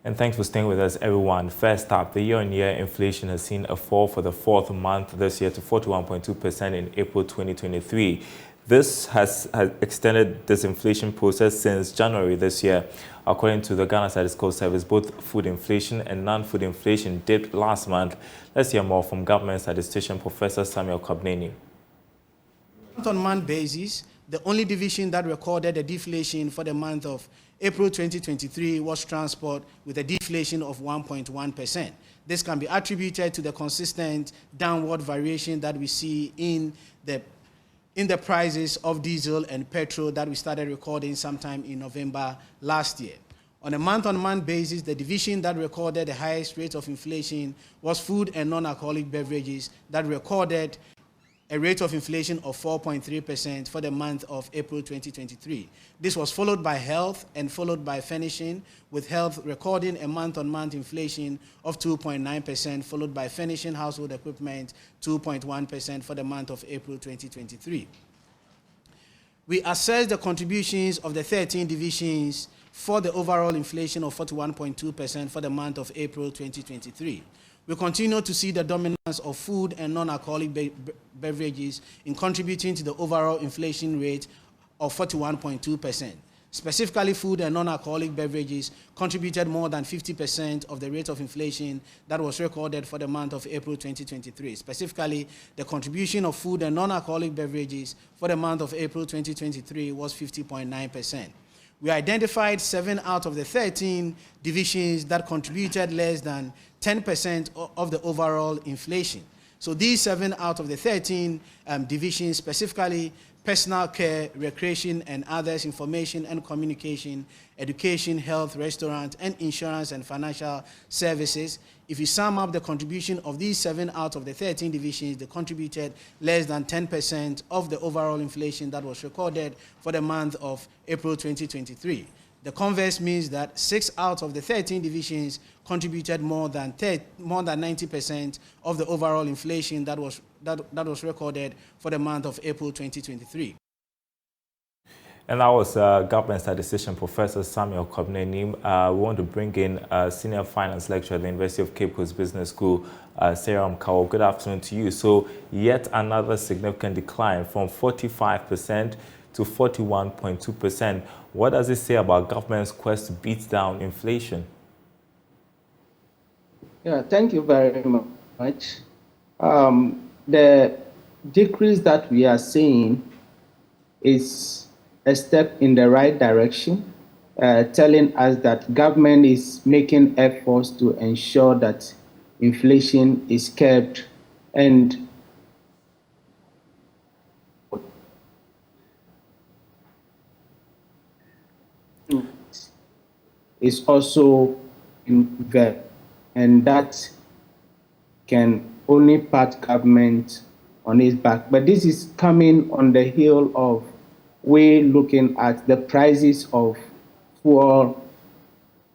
And thanks for staying with us, everyone. First up, the year-on-year inflation has seen a fall for the fourth month this year to 41.2% in April 2023. This has extended this inflation process since January this year. According to the Ghana Statistical Service, both food inflation and non-food inflation dipped last month. Let's hear more from government statistician Professor Samuel Kobneni. Month-on-month basis, the only division that recorded a deflation for the month of April 2023 was transport, with a deflation of 1.1%. This can be attributed to the consistent downward variation that we see in the prices of diesel and petrol that we started recording sometime in November last year. On a month-on-month basis, the division that recorded the highest rate of inflation was food and non-alcoholic beverages, that recorded a rate of inflation of 4.3% for the month of April 2023. This was followed by health and followed by furnishing, with health recording a month-on-month inflation of 2.9%, followed by furnishing household equipment 2.1% for the month of April 2023. We assess the contributions of the 13 divisions for the overall inflation of 41.2% for the month of April 2023. We continue to see the dominance of food and non-alcoholic beverages in contributing to the overall inflation rate of 41.2%. Specifically, food and non-alcoholic beverages contributed more than 50% of the rate of inflation that was recorded for the month of April 2023. Specifically, the contribution of food and non-alcoholic beverages for the month of April 2023 was 50.9%. We identified 7 out of the 13 divisions that contributed less than 10% of the overall inflation. So these 7 out of the 13 divisions, specifically personal care, recreation and others, information and communication, education, health, restaurant, and insurance and financial services. If you sum up the contribution of these 7 out of the 13 divisions, they contributed less than 10% of the overall inflation that was recorded for the month of April 2023. The converse means that 6 out of the 13 divisions contributed more than 90% of the overall inflation that was recorded for the month of April 2023. And that was government statistician Professor Samuel Kobneni. We want to bring in senior finance lecturer at the University of Cape Coast Business School, Daryl Kwawu. Good afternoon to you. So yet another significant decline from 45% to 41.2%. What does it say about government's quest to beat down inflation? Yeah, thank you very much. The decrease that we are seeing is a step in the right direction, telling us that government is making efforts to ensure that inflation is kept and is also invested, and that can only pat government on its back. But this is coming on the heel of we looking at the prices of fuel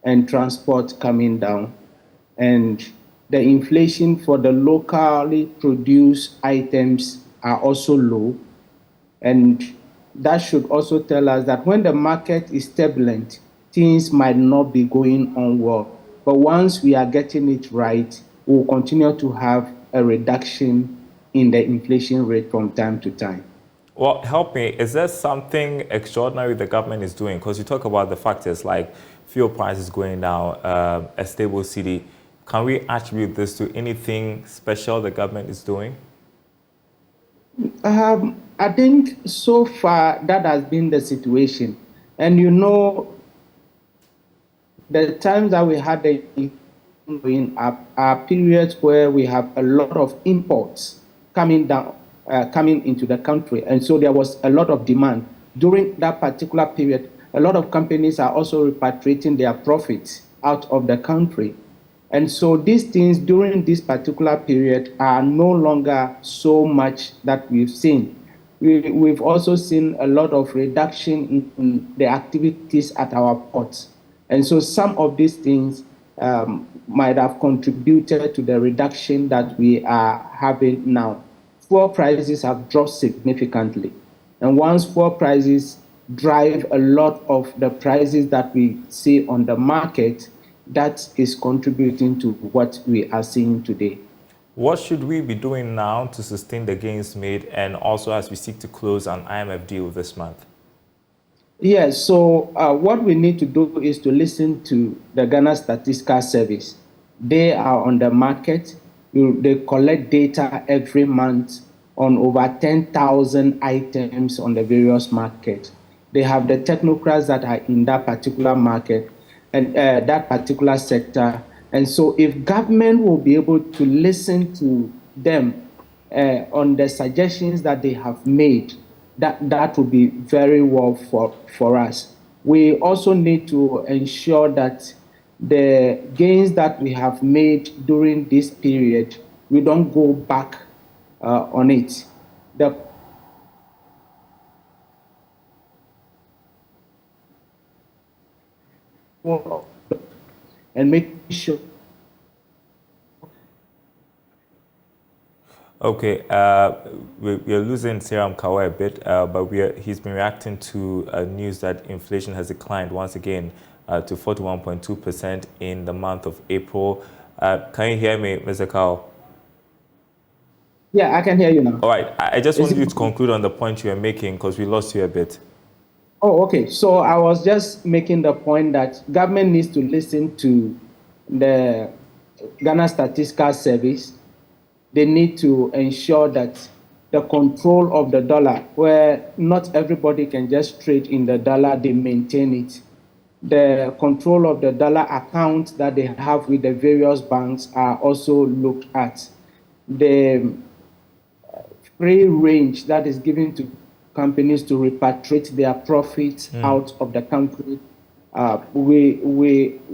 and transport coming down, and the inflation for the locally produced items are also low. And that should also tell us that when the market is turbulent, things might not be going on well. But once we are getting it right, we'll continue to have a reduction in the inflation rate from time to time. Well, help me. Is there something extraordinary the government is doing? Because you talk about the factors like fuel prices going down, a stable city. Can we attribute this to anything special the government is doing? I think so far that has been the situation. And you know, the times that we had the going up are periods where we have a lot of imports coming into the country, and so there was a lot of demand during that particular period. A lot of companies are also repatriating their profits out of the country, and so these things during this particular period are no longer so much that we've seen. We've also seen a lot of reduction in the activities at our ports. And so some of these things might have contributed to the reduction that we are having now. Fuel prices have dropped significantly. And once fuel prices drive a lot of the prices that we see on the market, that is contributing to what we are seeing today. What should we be doing now to sustain the gains made, and also as we seek to close an IMF deal this month? Yes, so what we need to do is to listen to the Ghana Statistical Service. They are on the market. They collect data every month on over 10,000 items on the various markets. They have the technocrats that are in that particular market and that particular sector. And so if government will be able to listen to them on the suggestions that they have made, that would be very well for us. We also need to ensure that the gains that we have made during this period, we don't go back on it. And make sure. Okay, we're losing Daryl Kwawu a bit, but he's been reacting to news that inflation has declined once again to 41.2% in the month of April. Can you hear me, Mr. Kwawu? Yeah, I can hear you now. All right, I just want you to conclude on the point you were making because we lost you a bit. Oh, okay. So I was just making the point that government needs to listen to the Ghana Statistical Service. They need to ensure that the control of the dollar, where not everybody can just trade in the dollar, they maintain it. The control of the dollar account that they have with the various banks are also looked at. The free range that is given to companies to repatriate their profits out of the country,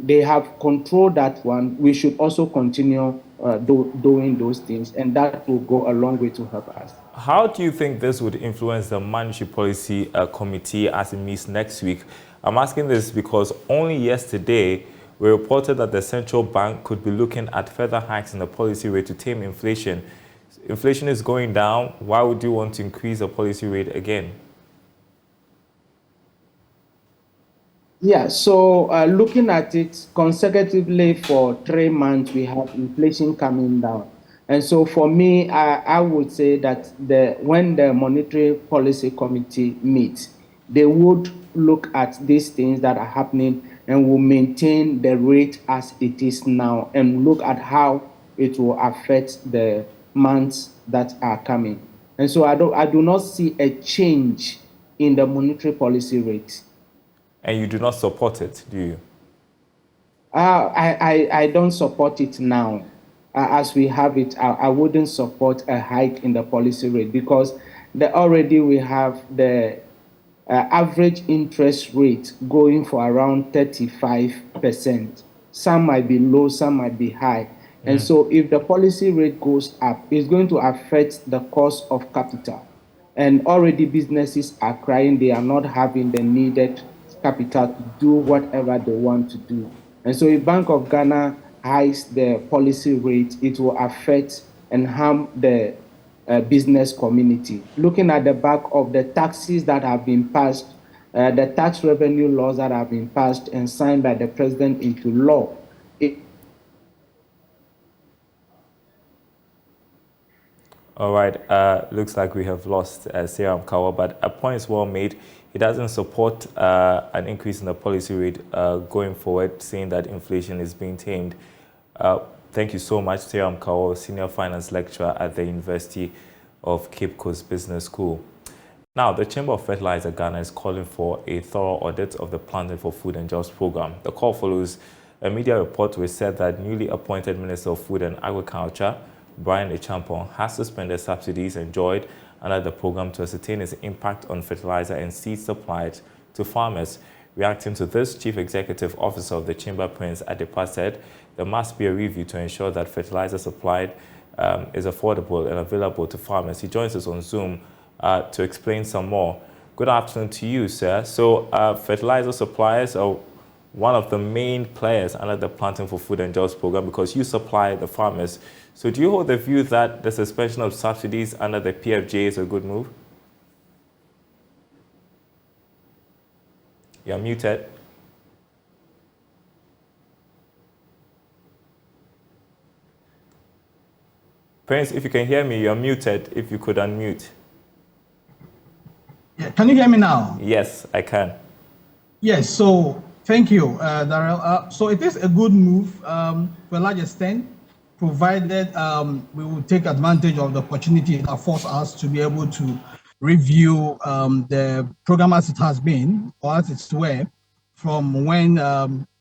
they have controlled that one. We should also continue doing those things, and that will go a long way to help us. How do you think this would influence the Monetary Policy Committee as it meets next week? I'm asking this because only yesterday we reported that the central bank could be looking at further hikes in the policy rate to tame inflation. Inflation is going down. Why would you want to increase the policy rate again? Yeah, so looking at it consecutively for 3 months, we have inflation coming down. And so for me, I would say that when the Monetary Policy Committee meets, they would look at these things that are happening and will maintain the rate as it is now and look at how it will affect the months that are coming. And so I do not see a change in the monetary policy rate. And you do not support it, do you? I don't support it now. As we have it, I wouldn't support a hike in the policy rate because already we have the average interest rate going for around 35%. Some might be low, some might be high. And so if the policy rate goes up, it's going to affect the cost of capital. And already businesses are crying, they are not having the needed capital to do whatever they want to do. And so if Bank of Ghana hikes the policy rate, it will affect and harm the business community. Looking at the back of the taxes that have been passed, the tax revenue laws that have been passed and signed by the president into law. All right, looks like we have lost Daryl Kwawu, but a point is well made. He doesn't support an increase in the policy rate going forward, saying that inflation is being tamed. Thank you so much, Daryl Kwawu, Senior Finance Lecturer at the University of Cape Coast Business School. Now, the Chamber of Fertilizer Ghana is calling for a thorough audit of the Planting for Food and Jobs program. The call follows a media report which said that newly appointed Minister of Food and Agriculture, Brian Echampong, has suspended subsidies enjoyed under the program to ascertain its impact on fertilizer and seed supplied to farmers. Reacting to this, Chief Executive Officer of the Chamber, Prince Adepa, said there must be a review to ensure that fertilizer supplied is affordable and available to farmers. He joins us on Zoom to explain some more. Good afternoon to you, sir. So fertilizer suppliers are one of the main players under the Planting for Food and Jobs program because you supply the farmers. So do you hold the view that the suspension of subsidies under the PFJ is a good move? You're muted. Prince, if you can hear me, you're muted. If you could unmute. Yeah, can you hear me now? Yes, I can. Yes, so thank you, Daryl. So it is a good move to a large extent, provided we will take advantage of the opportunity that affords us to be able to review the program as it has been, or as it's were, from when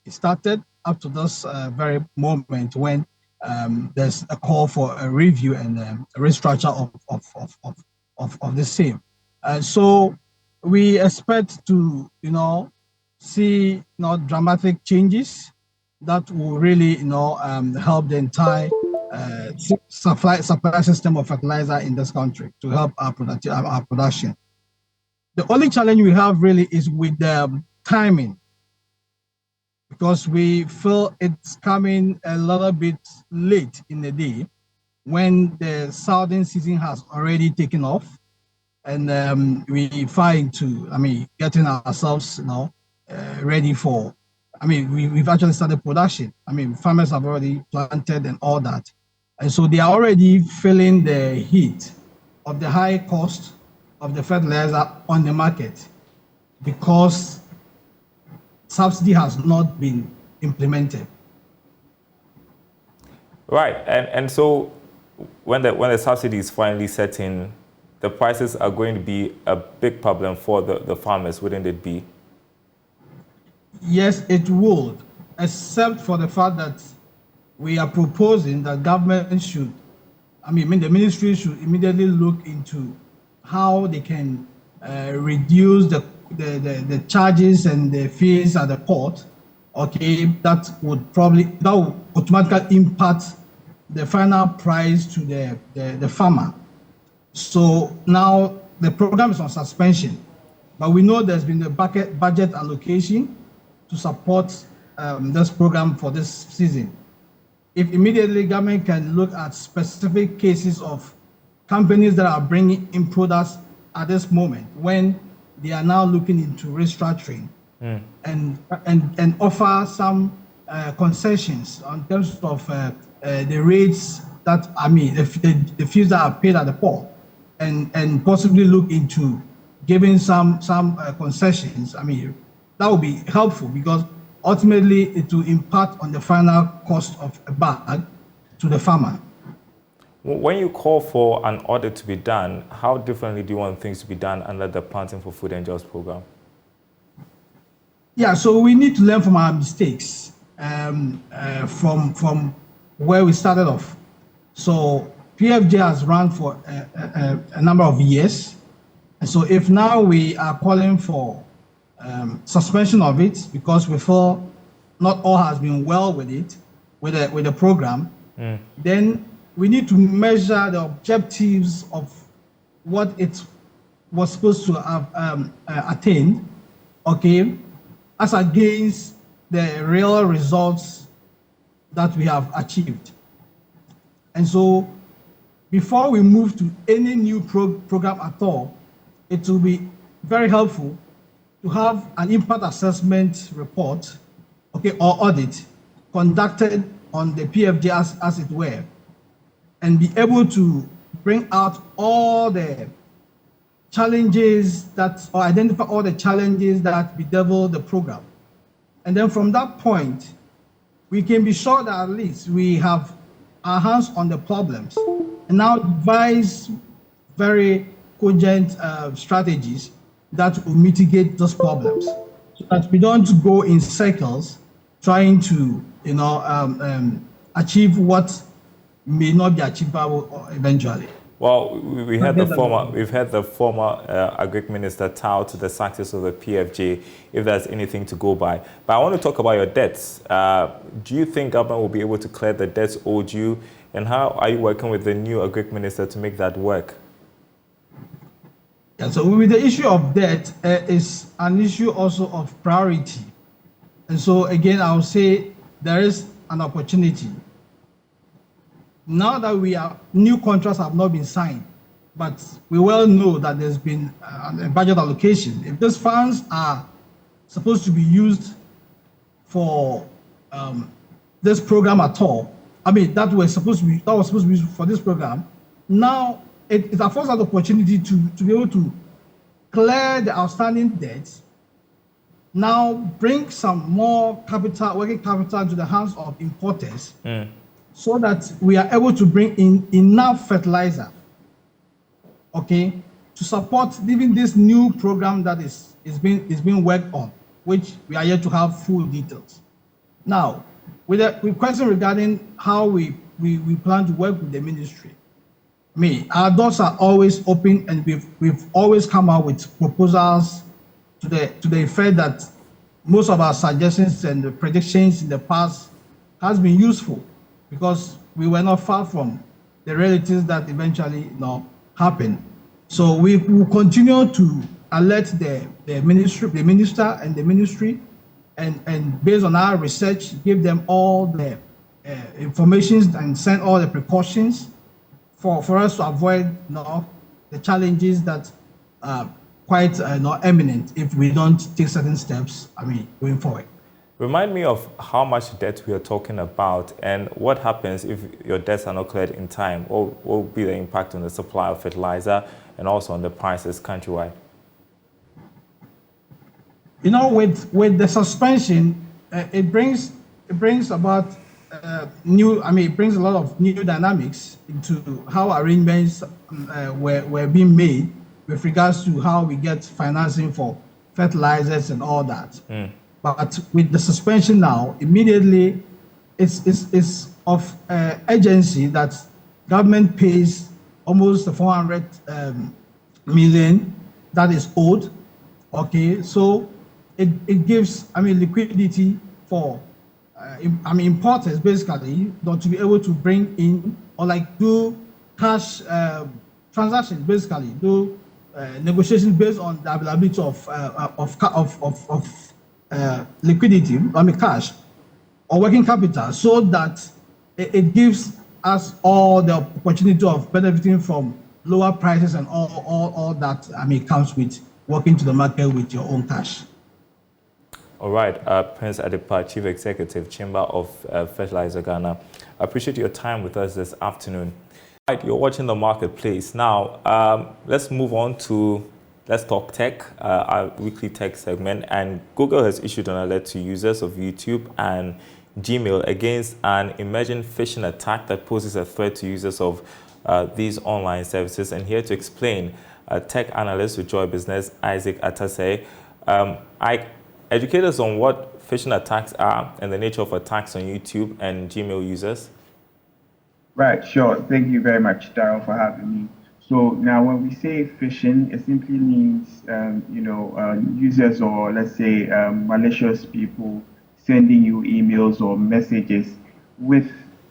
it started up to this very moment when there's a call for a review and a restructure of the same. So we expect to, see, dramatic changes that will really, help the entire supply system of fertilizer in this country to help our production. The only challenge we have really is with the timing, because we feel it's coming a little bit late in the day when the southern season has already taken off, and we find to, getting ourselves, ready for, we've actually started production. Farmers have already planted and all that. And so they are already feeling the heat of the high cost of the fertilizer on the market because subsidy has not been implemented. Right, and so when the subsidy is finally set in, the prices are going to be a big problem for the farmers, wouldn't it be? Yes, it would, except for the fact that we are proposing that government should, the ministry should immediately look into how they can reduce the charges and the fees at the port. Okay, that would automatically impact the final price to the farmer. So now the program is on suspension, but we know there's been a budget allocation to support this program for this season. If immediately government can look at specific cases of companies that are bringing in products at this moment when they are now looking into restructuring and offer some concessions in terms of the rates that, the fees that are paid at the port, and possibly look into giving some concessions, that would be helpful because ultimately it will impact on the final cost of a bag to the farmer. When you call for an audit to be done, how differently do you want things to be done under the Planting for Food and Jobs program? Yeah, so we need to learn from our mistakes, from where we started off. So PFJ has run for a number of years. And so if now we are calling for suspension of it because we feel not all has been well with it, with the program, then we need to measure the objectives of what it was supposed to have attained, okay, as against the real results that we have achieved. And so before we move to any new program at all, it will be very helpful to have an impact assessment report, okay, or audit conducted on the PFJ as it were, and be able to bring out all the challenges or identify all the challenges that bedevil the program. And then from that point, we can be sure that at least we have our hands on the problems and now devise very cogent strategies that will mitigate those problems so that we don't go in circles trying to, achieve what may not be achievable eventually. Well, we've had the former Agric Minister tout the success of the PFJ, if there's anything to go by. But I want to talk about your debts. Do you think government will be able to clear the debts owed you? And how are you working with the new Agric Minister to make that work? Yeah, so with the issue of debt, is an issue also of priority. And so again, I would say there is an opportunity. Now that new contracts have not been signed, but we well know that there's been a budget allocation. If those funds are supposed to be used for this program at all, I mean, that was supposed to be used for this program. Now it affords us the opportunity to be able to clear the outstanding debts. Now bring some more capital, working capital, into the hands of importers, so that we are able to bring in enough fertilizer, okay, to support even this new program that is being worked on, which we are yet to have full details. Now, with a question regarding how we plan to work with the ministry, our doors are always open, and we've always come out with proposals to the effect that most of our suggestions and the predictions in the past has been useful, because we were not far from the realities that eventually happened. So we will continue to alert the minister and the ministry, and based on our research, give them all the information and send all the precautions for us to avoid the challenges that are quite imminent if we don't take certain steps, going forward. Remind me of how much debt we are talking about, and what happens if your debts are not cleared in time. What will be the impact on the supply of fertilizer and also on the prices countrywide? With the suspension, it brings about it brings a lot of new dynamics into how arrangements were being made with regards to how we get financing for fertilizers and all that. But with the suspension now, immediately it's of urgency that government pays almost the 400 million that is owed. Okay, so it gives liquidity for importers, basically, to be able to bring in or do cash transactions, basically do negotiations based on the availability of liquidity, cash or working capital, so that it gives us all the opportunity of benefiting from lower prices and all that comes with working to the market with your own cash. All right, Prince Adepa, Chief Executive, Chamber of Fertilizer Ghana. I appreciate your time with us this afternoon. Right, you're watching The Marketplace. Now, let's move on to Let's Talk Tech, our weekly tech segment. And Google has issued an alert to users of YouTube and Gmail against an emerging phishing attack that poses a threat to users of these online services. And here to explain, tech analyst with Joy Business, Isaac Atase. Educate us on what phishing attacks are and the nature of attacks on YouTube and Gmail users. Right, sure. Thank you very much, Daryl, for having me. So now when we say phishing, it simply means, users, or let's say malicious people sending you emails or messages with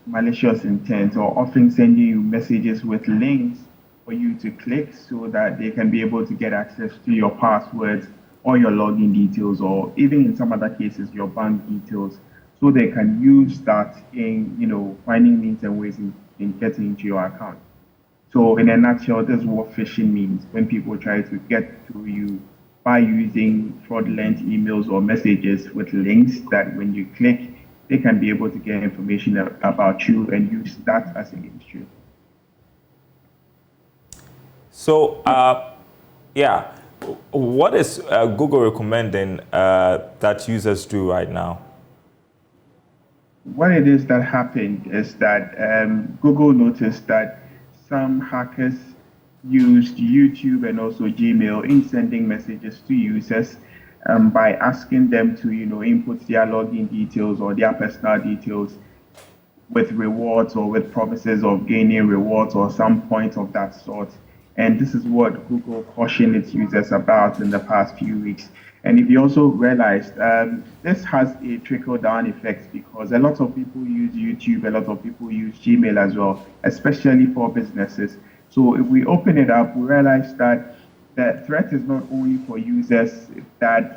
malicious intent, or often sending you messages with links for you to click so that they can be able to get access to your passwords or your login details, or even in some other cases, your bank details, so they can use that in, finding means and ways in getting into your account. So in a nutshell, this is what phishing means, when people try to get to you by using fraudulent emails or messages with links that when you click, they can be able to get information about you and use that as against you. So, what is Google recommending that users do right now? What it is that happened is that Google noticed that some hackers used YouTube and also Gmail in sending messages to users by asking them to, input their login details or their personal details with rewards or with promises of gaining rewards or some point of that sort. And this is what Google cautioned its users about in the past few weeks. And if you also realize, this has a trickle-down effect, because a lot of people use YouTube, a lot of people use Gmail as well, especially for businesses. So if we open it up, we realize that the threat is not only for users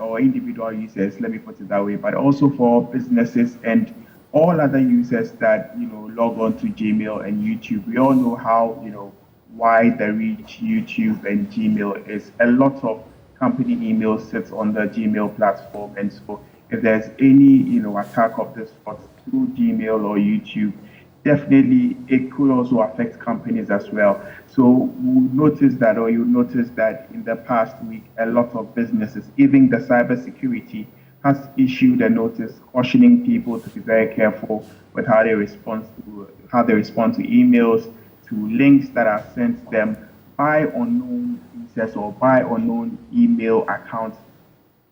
or individual users, let me put it that way, but also for businesses and all other users that log on to Gmail and YouTube. We all know how wide the reach YouTube and Gmail is. A lot of company email sits on the Gmail platform, and so if there's any attack of this sort through Gmail or YouTube, definitely it could also affect companies as well. So we'll notice that, or you'll notice that in the past week, a lot of businesses, even the cybersecurity, has issued a notice cautioning people to be very careful with how they respond to emails, to links that are sent to them by unknown users or by unknown email accounts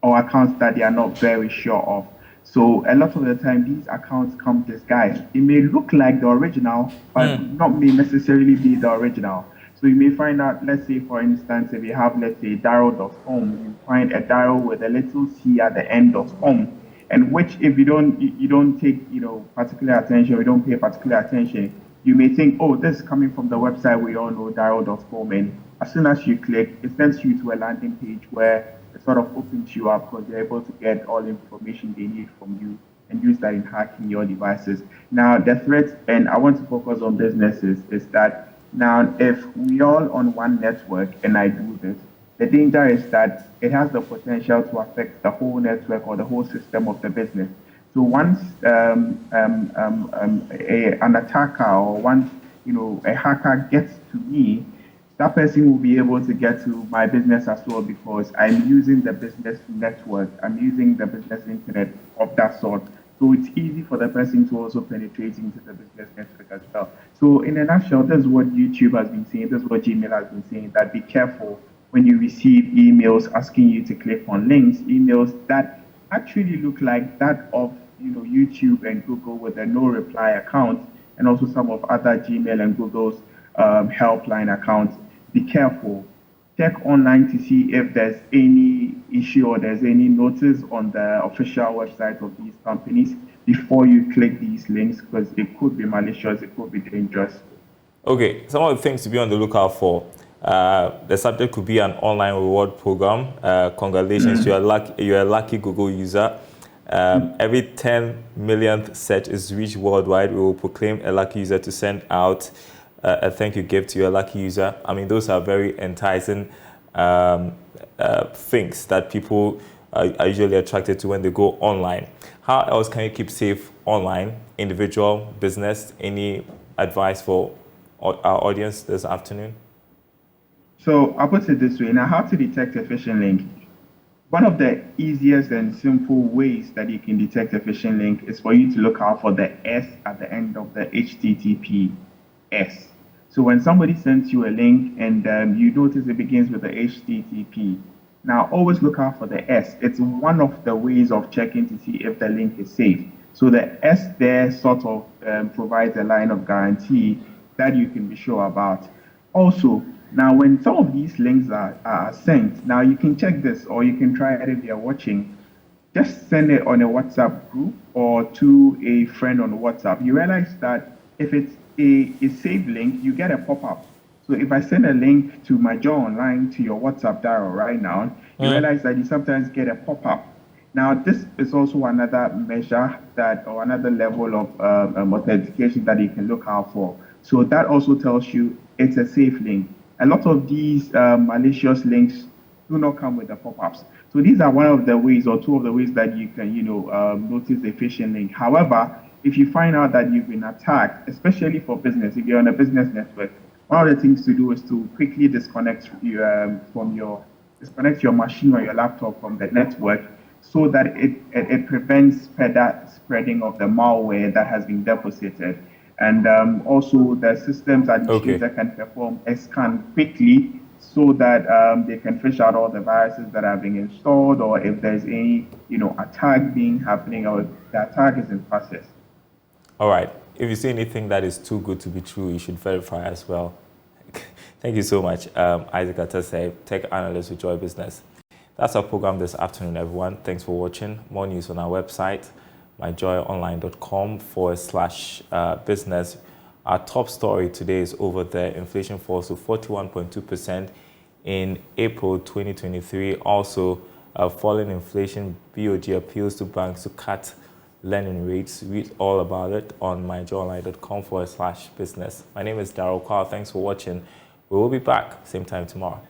or accounts that they are not very sure of. So a lot of the time, these accounts come disguised. It may look like the original, but not may necessarily be the original. So you may find out, let's say, for instance, if you have, let's say, Daryl.com, you find a Daryl with a little c at the end of .com, and which, if you don't take, particular attention, or you don't pay particular attention, you may think, oh, this is coming from the website we all know, Daryl.com, and as soon as you click, it sends you to a landing page where it sort of opens you up because they're able to get all the information they need from you and use that in hacking your devices. Now, the threat, and I want to focus on businesses, is that now if we all on one network and I do this, the danger is that it has the potential to affect the whole network or the whole system of the business. So once an attacker or once a hacker gets to me, that person will be able to get to my business as well because I'm using the business network, I'm using the business internet of that sort. So it's easy for the person to also penetrate into the business network as well. So in a nutshell, this is what YouTube has been saying, this is what Gmail has been saying, that be careful when you receive emails asking you to click on links, emails that actually look like that of YouTube and Google with a no reply account, and also some of other Gmail and Google's helpline accounts. Be careful. Check online to see if there's any issue or there's any notice on the official website of these companies before you click these links, because it could be malicious, it could be dangerous. Okay, some of the things to be on the lookout for. The subject could be an online reward program. Congratulations, you're a lucky Google user. Every 10 millionth search is reached worldwide, we will proclaim a lucky user to send out a thank you gift to your lucky user. I mean, those are very enticing things that people are usually attracted to when they go online. How else can you keep safe online? Individual, business, any advice for our audience this afternoon? So I'll put it this way. Now, how to detect a phishing link? One of the easiest and simple ways that you can detect a phishing link is for you to look out for the S at the end of the HTTPS. So when somebody sends you a link and you notice it begins with the HTTP, now always look out for the S. It's one of the ways of checking to see if the link is safe. So the S there sort of provides a line of guarantee that you can be sure about. Also, now when some of these links are sent, now you can check this, or you can try it if you're watching. Just send it on a WhatsApp group or to a friend on WhatsApp. You realize that if it's a saved link, you get a pop-up. So if I send a link to my Joy Online to your WhatsApp dial right now, you realize that you sometimes get a pop-up. Now, this is also another measure or another level of authentication that you can look out for. So that also tells you it's a safe link. A lot of these malicious links do not come with the pop-ups. So these are one of the ways, or two of the ways, that you can, notice a phishing link. However, if you find out that you've been attacked, especially for business, if you're on a business network, one of the things to do is to quickly disconnect your machine or your laptop from the network, so that it prevents further spreading of the malware that has been deposited. And also the systems administrator can perform a scan quickly, so that they can fish out all the viruses that are being installed, or if there's any attack being happening, or if the attack is in process. All right. If you see anything that is too good to be true, you should verify as well. Thank you so much, Isaac Atase, tech analyst with Joy Business. That's our program this afternoon, everyone. Thanks for watching. More news on our website, myjoyonline.com/business. Our top story today is over there. Inflation falls to 41.2% in April 2023. Also, falling inflation, BOG appeals to banks to cut lending rates. Read all about it on myjoyonline.com/business. My name is Daryl Kwawu. Thanks for watching. We will be back same time tomorrow.